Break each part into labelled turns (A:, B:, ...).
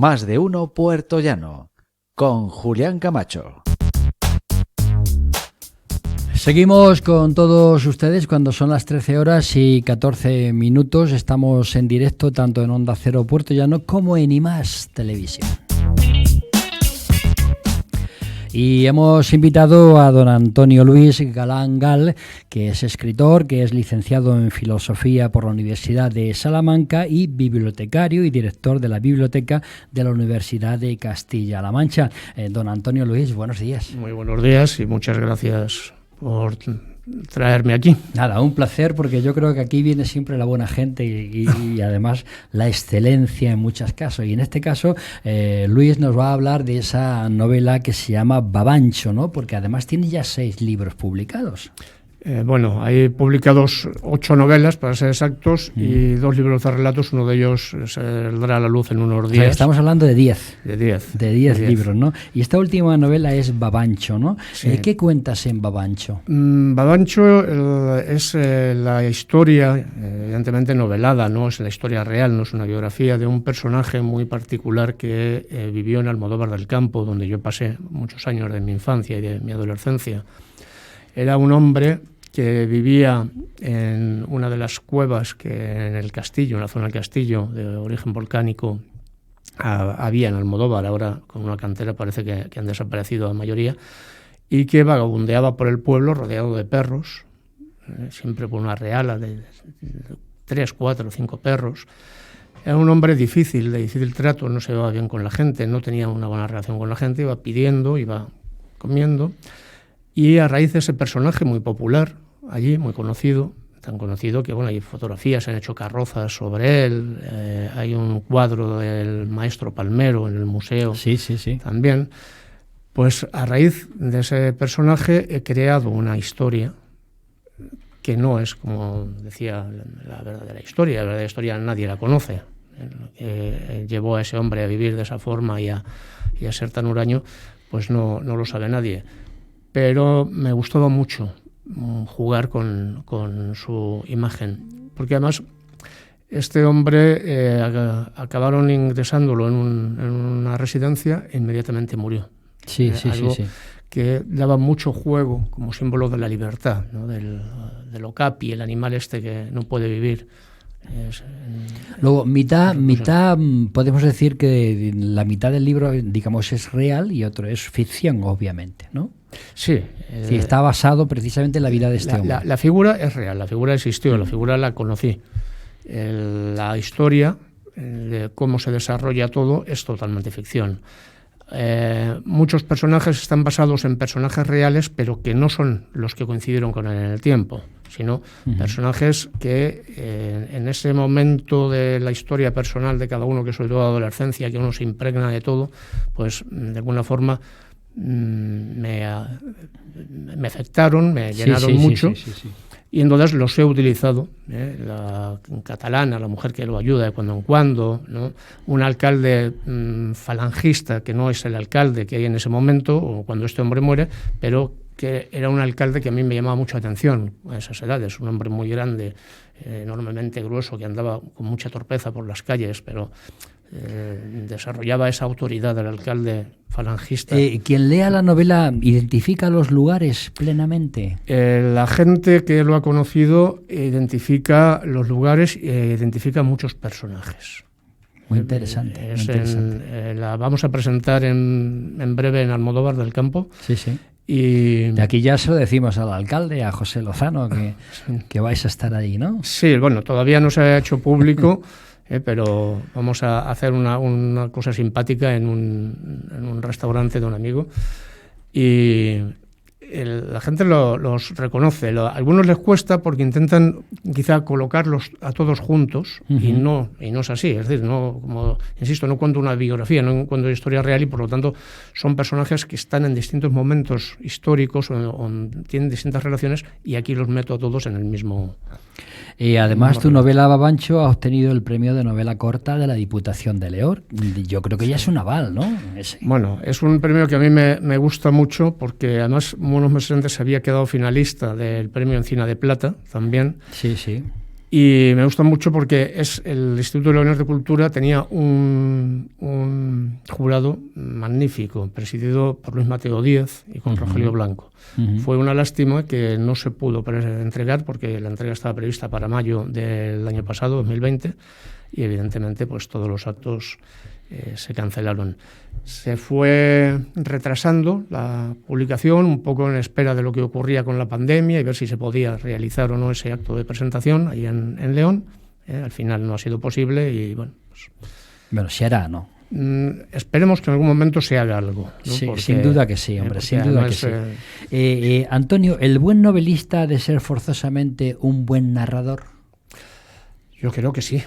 A: Más de uno puertollano, con Julián Camacho.
B: Seguimos con todos ustedes cuando son las 13 horas y 14 minutos. Estamos en directo tanto en Onda Cero Puertollano como en IMAX Televisión. Y hemos invitado a don Antonio Luis Galán Gal, que es escritor, que es licenciado en Filosofía por la Universidad de Salamanca y bibliotecario y director de la Biblioteca de la Universidad de Castilla-La Mancha. Don Antonio Luis, buenos días.
C: Muy buenos días y muchas gracias por traerme aquí.
B: Nada, un placer, porque yo creo que aquí viene siempre la buena gente y además la excelencia en muchos casos. Y en este caso, Luis nos va a hablar de esa novela que se llama Babancho, ¿no? Porque además tiene ya 6 libros publicados.
C: Bueno, hay publicados 8 novelas, para ser exactos, y 2 libros de relatos. Uno de ellos saldrá a la luz en unos días.
B: O sea, estamos hablando de 10.
C: De 10.
B: De 10 libros, ¿no? Y esta última novela es Babancho, ¿no?
C: Sí.
B: ¿Qué cuentas en Babancho?
C: Babancho es la historia, evidentemente novelada, no es la historia real, no es una biografía de un personaje muy particular que vivió en Almodóvar del Campo, donde yo pasé muchos años de mi infancia y de mi adolescencia. Era un hombre que vivía en una de las cuevas que en el castillo, en la zona del castillo de origen volcánico, había en Almodóvar. Ahora con una cantera parece que han desaparecido la mayoría, y que vagabundeaba por el pueblo rodeado de perros, siempre por una reala de 3, 4, 5 perros. Era un hombre difícil, de difícil trato, no se llevaba bien con la gente, no tenía una buena relación con la gente, iba pidiendo, iba comiendo. Y a raíz de ese personaje muy popular allí, muy conocido, tan conocido que bueno, hay fotografías, se han hecho carrozas sobre él, hay un cuadro del maestro Palmero en el museo.
B: Sí.
C: También. Pues a raíz de ese personaje he creado una historia que no es, como decía, la verdadera historia. La verdadera historia nadie la conoce. Llevó a ese hombre a vivir de esa forma y a ser tan huraño, pues no lo sabe nadie. Pero me gustaba mucho jugar con su imagen, porque además este hombre acabaron ingresándolo en una residencia e inmediatamente murió.
B: Sí.
C: Que daba mucho juego como símbolo de la libertad, ¿no? del okapi, el animal este que no puede vivir.
B: Luego, mitad, podemos decir que la mitad del libro, digamos, es real y otro es ficción, obviamente, ¿no?
C: Sí.
B: Sí, está basado precisamente en la vida de este hombre.
C: La figura es real, la figura existió, la figura la conocí. La historia de cómo se desarrolla todo es totalmente ficción. Muchos personajes están basados en personajes reales, pero que no son los que coincidieron con él en el tiempo, sino personajes que en ese momento de la historia personal de cada uno, que sobre todo la adolescencia, que uno se impregna de todo, pues de alguna forma me afectaron, me llenaron mucho. Sí. Y entonces los he utilizado, la catalana, la mujer que lo ayuda de cuando en cuando, ¿no? Un alcalde falangista, que no es el alcalde que hay en ese momento, o cuando este hombre muere, pero que era un alcalde que a mí me llamaba mucho la atención a esas edades, un hombre muy grande, enormemente grueso, que andaba con mucha torpeza por las calles, pero desarrollaba esa autoridad del alcalde falangista.
B: Quien lea la novela identifica los lugares plenamente.
C: La gente que lo ha conocido identifica los lugares e identifica muchos personajes.
B: Muy interesante.
C: La vamos a presentar en breve en Almodóvar del Campo.
B: Sí.
C: Y
B: aquí ya se lo decimos al alcalde, a José Lozano, que vais a estar ahí, ¿no?
C: Sí, bueno, todavía no se ha hecho público. Pero vamos a hacer una cosa simpática en un restaurante de un amigo, y la gente los reconoce. A algunos les cuesta porque intentan quizá colocarlos a todos juntos, y no es así. Es decir, no, como insisto, no cuento una biografía, no cuento una historia real, y por lo tanto son personajes que están en distintos momentos históricos o tienen distintas relaciones, y aquí los meto a todos en el mismo.
B: Y además tu novela Babancho ha obtenido el premio de novela corta de la Diputación de León. Yo creo que ya es un aval, ¿no?
C: Bueno, es un premio que a mí me gusta mucho, porque además unos meses antes había quedado finalista del premio Encina de Plata también.
B: Sí.
C: Y me gusta mucho porque el Instituto de Leones de Cultura tenía un jurado magnífico, presidido por Luis Mateo Díez y con Rogelio Blanco. Fue una lástima que no se pudo entregar, porque la entrega estaba prevista para mayo del año pasado, 2020, y evidentemente pues todos los actos se cancelaron. Se fue retrasando la publicación, un poco en espera de lo que ocurría con la pandemia y ver si se podía realizar o no ese acto de presentación ahí en León. Al final no ha sido posible y bueno, pues,
B: bueno, se hará, ¿no?
C: Esperemos que en algún momento se haga algo, ¿no?
B: Sí,
C: Porque,
B: sin duda que sí, hombre, sin duda que sí. Antonio, ¿el buen novelista ha de ser forzosamente un buen narrador?
C: Yo creo que sí.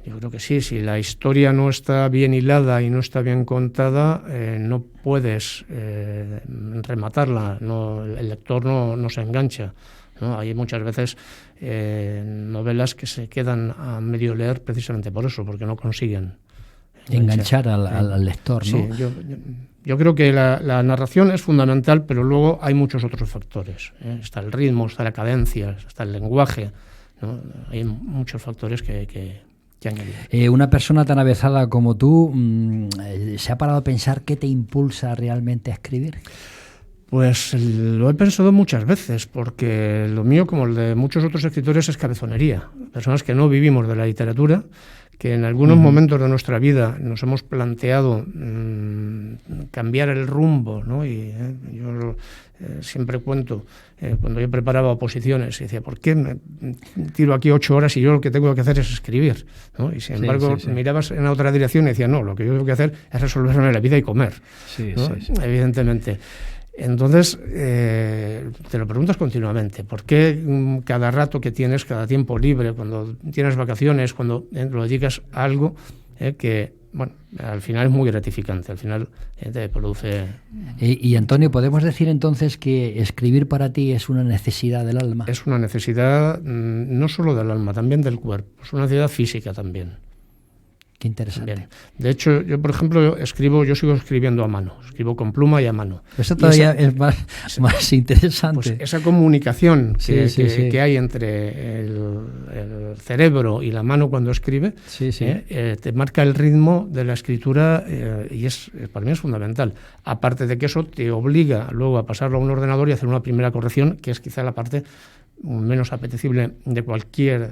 C: Yo creo que sí. Si la historia no está bien hilada y no está bien contada, no puedes rematarla. No, el lector no se engancha, ¿no? Hay muchas veces novelas que se quedan a medio leer precisamente por eso, porque no consiguen
B: enganchar al lector, ¿no?
C: Sí, yo creo que la narración es fundamental, pero luego hay muchos otros factores, ¿eh? Está el ritmo, está la cadencia, está el lenguaje, ¿no? Hay muchos factores que añadir.
B: Una persona tan avezada como tú, ¿se ha parado a pensar qué te impulsa realmente a escribir?
C: Pues lo he pensado muchas veces, porque lo mío, como el de muchos otros escritores, es cabezonería. Personas que no vivimos de la literatura, que en algunos momentos de nuestra vida nos hemos planteado cambiar el rumbo, ¿no? Y yo siempre cuento, cuando yo preparaba oposiciones, y decía, ¿por qué me tiro aquí 8 horas y yo lo que tengo que hacer es escribir, ¿no? Y sin embargo, mirabas en otra dirección y decía, no, lo que yo tengo que hacer es resolverme la vida y comer, ¿no? Evidentemente. Entonces, te lo preguntas continuamente, ¿por qué cada rato que tienes, cada tiempo libre, cuando tienes vacaciones, cuando lo dedicas a algo que, bueno, al final es muy gratificante, al final te produce...
B: Y Antonio, ¿podemos decir entonces que escribir para ti es una necesidad del alma?
C: Es una necesidad no solo del alma, también del cuerpo, es una necesidad física también.
B: Qué interesante.
C: Bien. De hecho, yo, por ejemplo, yo sigo escribiendo a mano, escribo con pluma y a mano.
B: Eso todavía es más interesante.
C: Pues esa comunicación que hay entre el cerebro y la mano cuando escribe, te marca el ritmo de la escritura y para mí es fundamental. Aparte de que eso te obliga luego a pasarlo a un ordenador y hacer una primera corrección, que es quizá la parte menos apetecible de cualquiera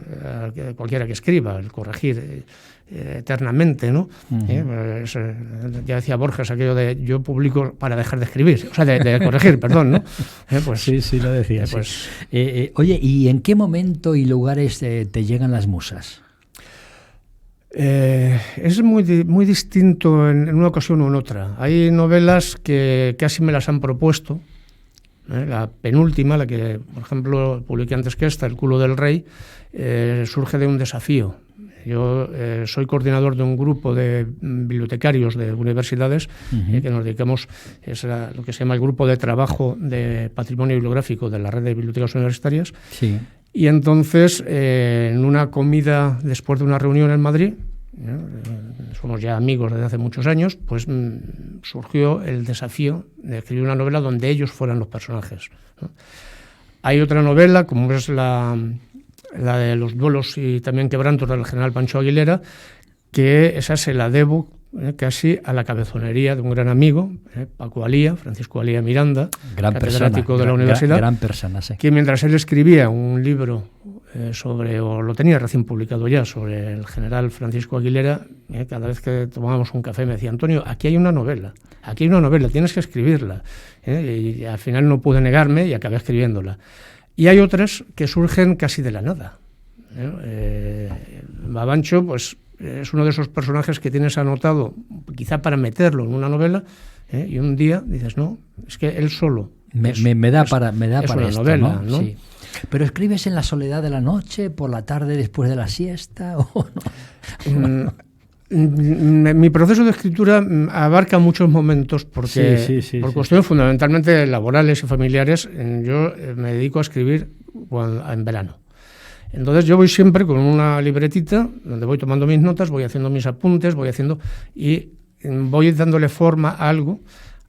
C: que escriba, el corregir eternamente, ¿no? Ya decía Borges aquello de yo publico para dejar de escribir, o sea, de corregir, perdón, ¿no?
B: Pues, sí, lo decía. Pues, oye, ¿y en qué momento y lugares te llegan las musas?
C: Es muy distinto en una ocasión o en otra. Hay novelas que casi me las han propuesto. La penúltima, la que, por ejemplo, publiqué antes que esta, El culo del rey, surge de un desafío. Yo soy coordinador de un grupo de bibliotecarios de universidades que nos dedicamos, lo que se llama el Grupo de Trabajo de Patrimonio Bibliográfico de la Red de Bibliotecas Universitarias.
B: Sí.
C: Y entonces, en una comida después de una reunión en Madrid, somos ya amigos desde hace muchos años, pues surgió el desafío de escribir una novela donde ellos fueran los personajes, ¿no? Hay otra novela, como es la de los duelos y también quebrantos del general Pancho Aguilera, que esa se la debo casi a la cabezonería de un gran amigo, Paco Alía, Francisco Alía Miranda, catedrático de la universidad,
B: gran persona, sí.
C: Que mientras él escribía un libro o lo tenía recién publicado ya, sobre el general Francisco Aguilera, cada vez que tomábamos un café me decía, Antonio, aquí hay una novela, tienes que escribirla. Y al final no pude negarme y acabé escribiéndola. Y hay otras que surgen casi de la nada. Babancho, pues, es uno de esos personajes que tienes anotado, quizá para meterlo en una novela, y un día dices, no, es que él solo
B: me da para
C: una
B: esto,
C: novela, ¿no?
B: Sí. ¿Pero escribes en la soledad de la noche, por la tarde, después de la siesta o no?
C: Mi proceso de escritura abarca muchos momentos porque por cuestiones fundamentalmente laborales y familiares yo me dedico a escribir en verano. Entonces yo voy siempre con una libretita donde voy tomando mis notas, voy haciendo mis apuntes, y voy dándole forma a algo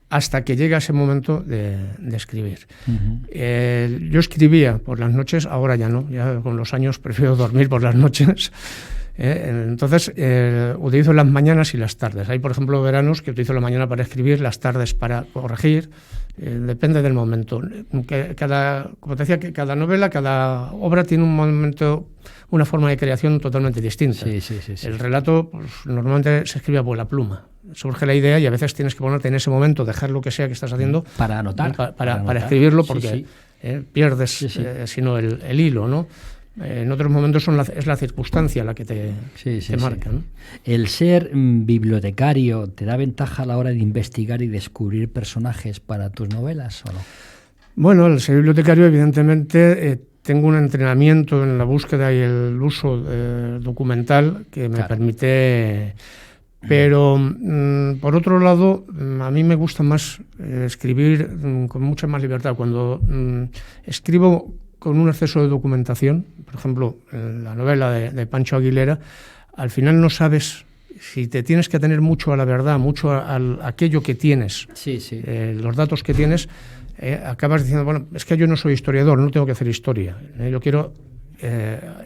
C: hasta que llega ese momento de escribir. Yo escribía por las noches, ahora ya no, ya con los años prefiero dormir por las noches. Entonces utilizo las mañanas y las tardes. Hay, por ejemplo, veranos que utilizo la mañana para escribir, las tardes para corregir. Depende del momento. Como te decía, que cada novela, cada obra tiene un momento, una forma de creación totalmente distinta.
B: Sí.
C: El relato, pues, normalmente se escribe a vuela pluma. Surge la idea y a veces tienes que ponerte en ese momento, dejar lo que sea que estás haciendo
B: para anotar,
C: para escribirlo, porque pierdes sino el hilo, ¿no? En otros momentos es la circunstancia la que te marca, ¿no?
B: ¿El ser bibliotecario te da ventaja a la hora de investigar y descubrir personajes para tus novelas o no?
C: Bueno, el ser bibliotecario, evidentemente, tengo un entrenamiento en la búsqueda y el uso documental que me permite... Pero, por otro lado, a mí me gusta más escribir con mucha más libertad. Cuando escribo con un exceso de documentación, por ejemplo, en la novela de Pancho Aguilera, al final no sabes si te tienes que atener mucho a la verdad, mucho a aquello que tienes, los datos que tienes, acabas diciendo, bueno, es que yo no soy historiador, no tengo que hacer historia, yo quiero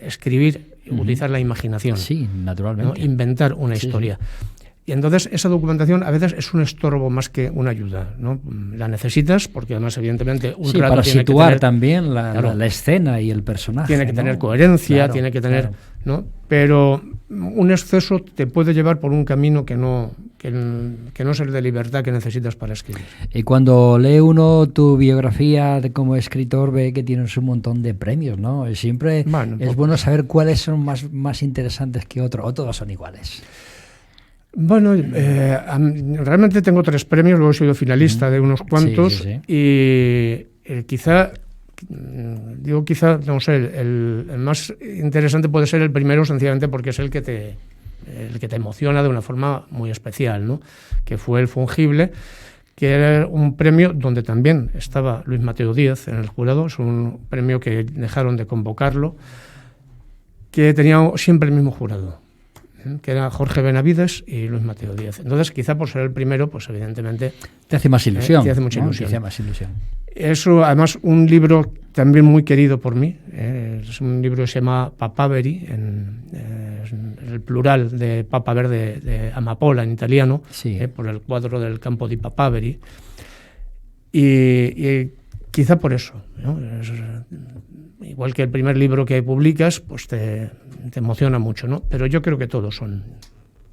C: escribir, utilizar la imaginación.
B: Sí, naturalmente.
C: ¿no? Inventar una historia. Y entonces esa documentación a veces es un estorbo más que una ayuda, ¿no? La necesitas porque además evidentemente un relato
B: para
C: tiene
B: situar
C: que tener,
B: también la escena y el personaje.
C: Tiene que tener coherencia, tiene que tener, ¿no? Pero un exceso te puede llevar por un camino que no es el de libertad que necesitas para escribir.
B: Y cuando lee uno tu biografía como escritor ve que tienes un montón de premios, ¿no? Siempre es bueno saber cuáles son más interesantes que otros, o todos son iguales.
C: Bueno, realmente tengo 3 premios, luego he sido finalista de unos cuantos y quizá, no sé, el más interesante puede ser el primero, sencillamente porque es el que te emociona de una forma muy especial, ¿no? Que fue el Fungible, que era un premio donde también estaba Luis Mateo Díaz en el jurado. Es un premio que dejaron de convocarlo, que tenía siempre el mismo jurado, que era Jorge Benavides y Luis Mateo Díaz. Entonces, quizá por ser el primero, pues evidentemente...
B: Te hace más ilusión.
C: Te hace mucha ilusión.
B: Te hace más ilusión.
C: Eso, además, un libro también muy querido por mí. Es un libro que se llama Papaveri, en el plural de papa verde, de amapola en italiano, por el cuadro del Campo di Papaveri. Y quizá por eso, ¿no? Igual que el primer libro que publicas, pues te emociona mucho, ¿no? Pero yo creo que todos son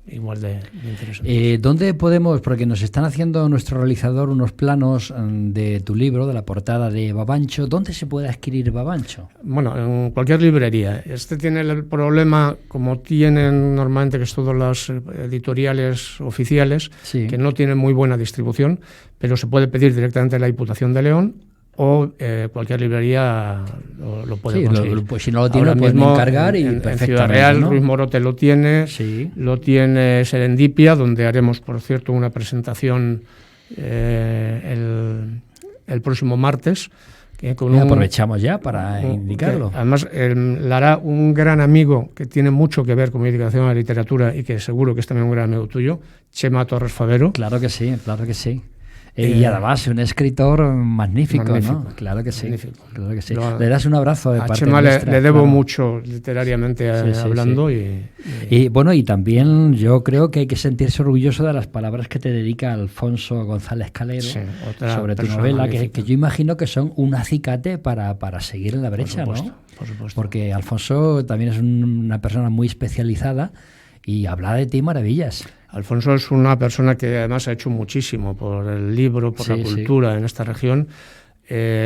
C: igual de interesantes.
B: ¿Dónde podemos, porque nos están haciendo nuestro realizador unos planos de tu libro, de la portada de Babancho, ¿dónde se puede adquirir Babancho?
C: Bueno, en cualquier librería. Este tiene el problema, como tienen normalmente, que es todas las editoriales oficiales, que no tienen muy buena distribución, pero se puede pedir directamente a la Diputación de León, o cualquier librería lo puede conseguir.
B: Pues si no lo tiene, lo pueden encargar y
C: en Ciudad Real, ¿no? Ruiz Morote lo tiene, lo tiene Serendipia, donde haremos, por cierto, una presentación el próximo martes.
B: Aprovechamos ya para indicarlo.
C: Además, la hará un gran amigo que tiene mucho que ver con mi dedicación a la literatura y que seguro que es también un gran amigo tuyo, Chema Torres Favero.
B: Claro que sí, claro que sí. Y además un escritor magnífico, ¿no? Claro que sí. Claro que sí. Le das un abrazo de parte
C: Chema
B: nuestra.
C: Le debo mucho literariamente hablando.
B: Y bueno, y también yo creo que hay que sentirse orgulloso de las palabras que te dedica Alfonso González Calero sobre tu novela, que yo imagino que son un acicate para seguir en la brecha,
C: por supuesto,
B: ¿no?
C: Por supuesto.
B: Porque Alfonso también es una persona muy especializada y habla de ti maravillas.
C: Alfonso es una persona que además ha hecho muchísimo por el libro, por la cultura en esta región.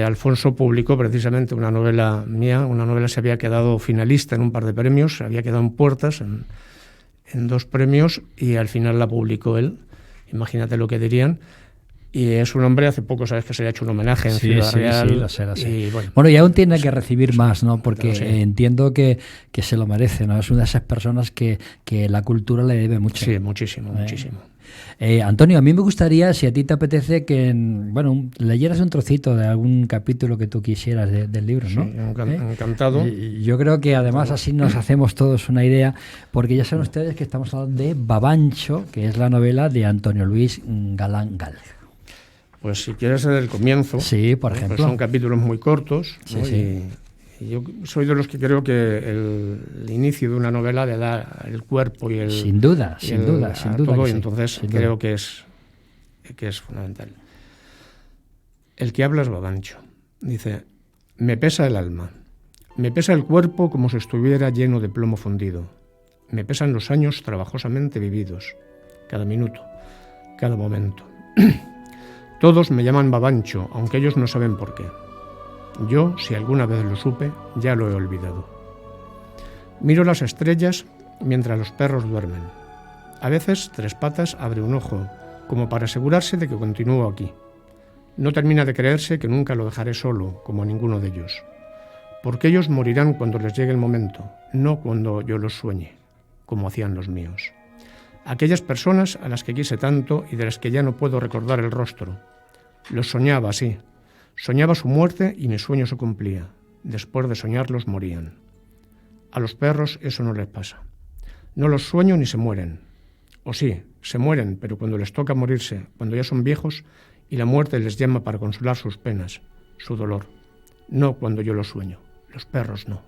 C: Alfonso publicó precisamente una novela mía, una novela se había quedado finalista en un par de premios, se había quedado en puertas en 2 premios y al final la publicó él. Imagínate lo que dirían. Y es un hombre, hace poco sabes que se le ha hecho un homenaje en Ciudad Real.
B: Sí, lo sé. Y bueno, y aún tiene que recibir más, ¿no? Porque entiendo que se lo merece, ¿no? Es una de esas personas que la cultura le debe mucho.
C: Sí, muchísimo.
B: Antonio, a mí me gustaría, si a ti te apetece, que leyeras un trocito de algún capítulo que tú quisieras del libro, ¿no?
C: Sí, encantado.
B: Yo creo que además así nos hacemos todos una idea, porque ya saben ustedes que estamos hablando de Babancho, que es la novela de Antonio Luis Galán Gal.
C: Pues si quieres el comienzo.
B: Sí, por
C: ¿no?
B: ejemplo.
C: Pues son capítulos muy cortos, ¿no?
B: Sí.
C: Y yo soy de los que creo que el inicio de una novela le da el cuerpo y el...
B: Sin duda,
C: y
B: sin duda.
C: todo,
B: Que
C: y
B: sí,
C: entonces
B: sin
C: creo
B: duda.
C: que es fundamental. El que habla es Babancho. Dice, me pesa el alma, me pesa el cuerpo como si estuviera lleno de plomo fundido, me pesan los años trabajosamente vividos, cada minuto, cada momento. Todos me llaman Babancho, aunque ellos no saben por qué. Yo, si alguna vez lo supe, ya lo he olvidado. Miro las estrellas mientras los perros duermen. A veces Tres Patas abre un ojo, como para asegurarse de que continúo aquí. No termina de creerse que nunca lo dejaré solo, como ninguno de ellos. Porque ellos morirán cuando les llegue el momento, no cuando yo los sueñe, como hacían los míos. Aquellas personas a las que quise tanto y de las que ya no puedo recordar el rostro. Los soñaba así. Soñaba su muerte y mi sueño se cumplía. Después de soñarlos morían. A los perros eso no les pasa. No los sueño ni se mueren. O sí, se mueren, pero cuando les toca morirse, cuando ya son viejos y la muerte les llama para consolar sus penas, su dolor. No cuando yo los sueño. Los perros no.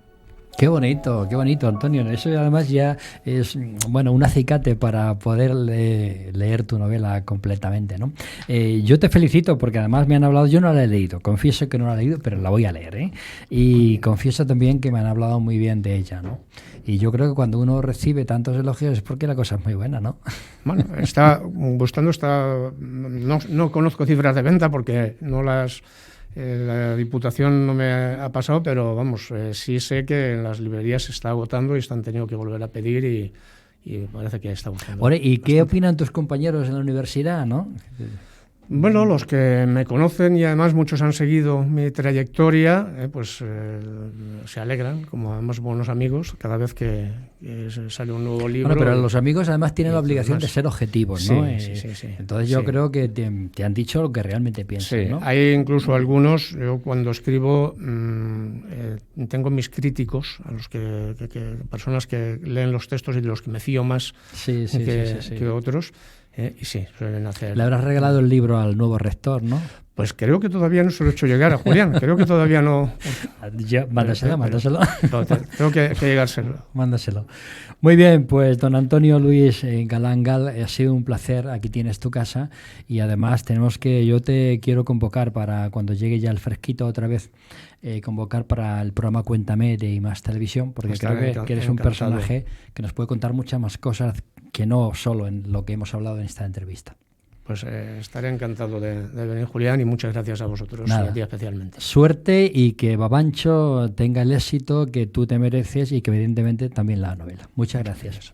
B: Qué bonito, Antonio. Eso además ya es, bueno, un acicate para poder leer tu novela completamente, ¿no? Yo te felicito porque además me han hablado, yo no la he leído, confieso que no la he leído, pero la voy a leer, ¿eh? Y confieso también que me han hablado muy bien de ella, ¿no? Y yo creo que cuando uno recibe tantos elogios es porque la cosa es muy buena, ¿no?
C: Bueno, está gustando, no conozco cifras de venta porque no las... la Diputación no me ha pasado, pero vamos, sí sé que en las librerías se está agotando y están teniendo que volver a pedir y parece que está gustando.
B: Ahora, ¿y qué opinan tus compañeros en la universidad, no?
C: Bueno, los que me conocen y además muchos han seguido mi trayectoria, pues se alegran, como además buenos amigos, cada vez que sale un nuevo libro.
B: Bueno, pero los amigos además tienen la obligación
C: además,
B: de ser objetivos, ¿no?
C: Sí.
B: Entonces yo creo que te han dicho lo que realmente piensan,
C: Sí,
B: ¿no?
C: hay incluso algunos, yo cuando escribo tengo mis críticos, a los que personas que leen los textos y de los que me fío más que otros. Y sí, suelen hacer...
B: Le habrás regalado el libro al nuevo rector, ¿no?
C: Pues creo que todavía no se lo he hecho llegar a Julián, creo que todavía no...
B: Mándaselo.
C: Tengo que llegárselo.
B: Mándaselo. Muy bien, pues don Antonio Luis Galán Gal, ha sido un placer, aquí tienes tu casa y además yo te quiero convocar para cuando llegue ya el fresquito otra vez, convocar para el programa Cuéntame de I+, Televisión, porque creo que eres un personaje que nos puede contar muchas más cosas que no solo en lo que hemos hablado en esta entrevista.
C: Pues estaré encantado de venir, Julián, y muchas gracias a vosotros,
B: Nada.
C: a ti especialmente.
B: Suerte y que Babancho tenga el éxito que tú te mereces y que evidentemente también la novela. Muchas gracias.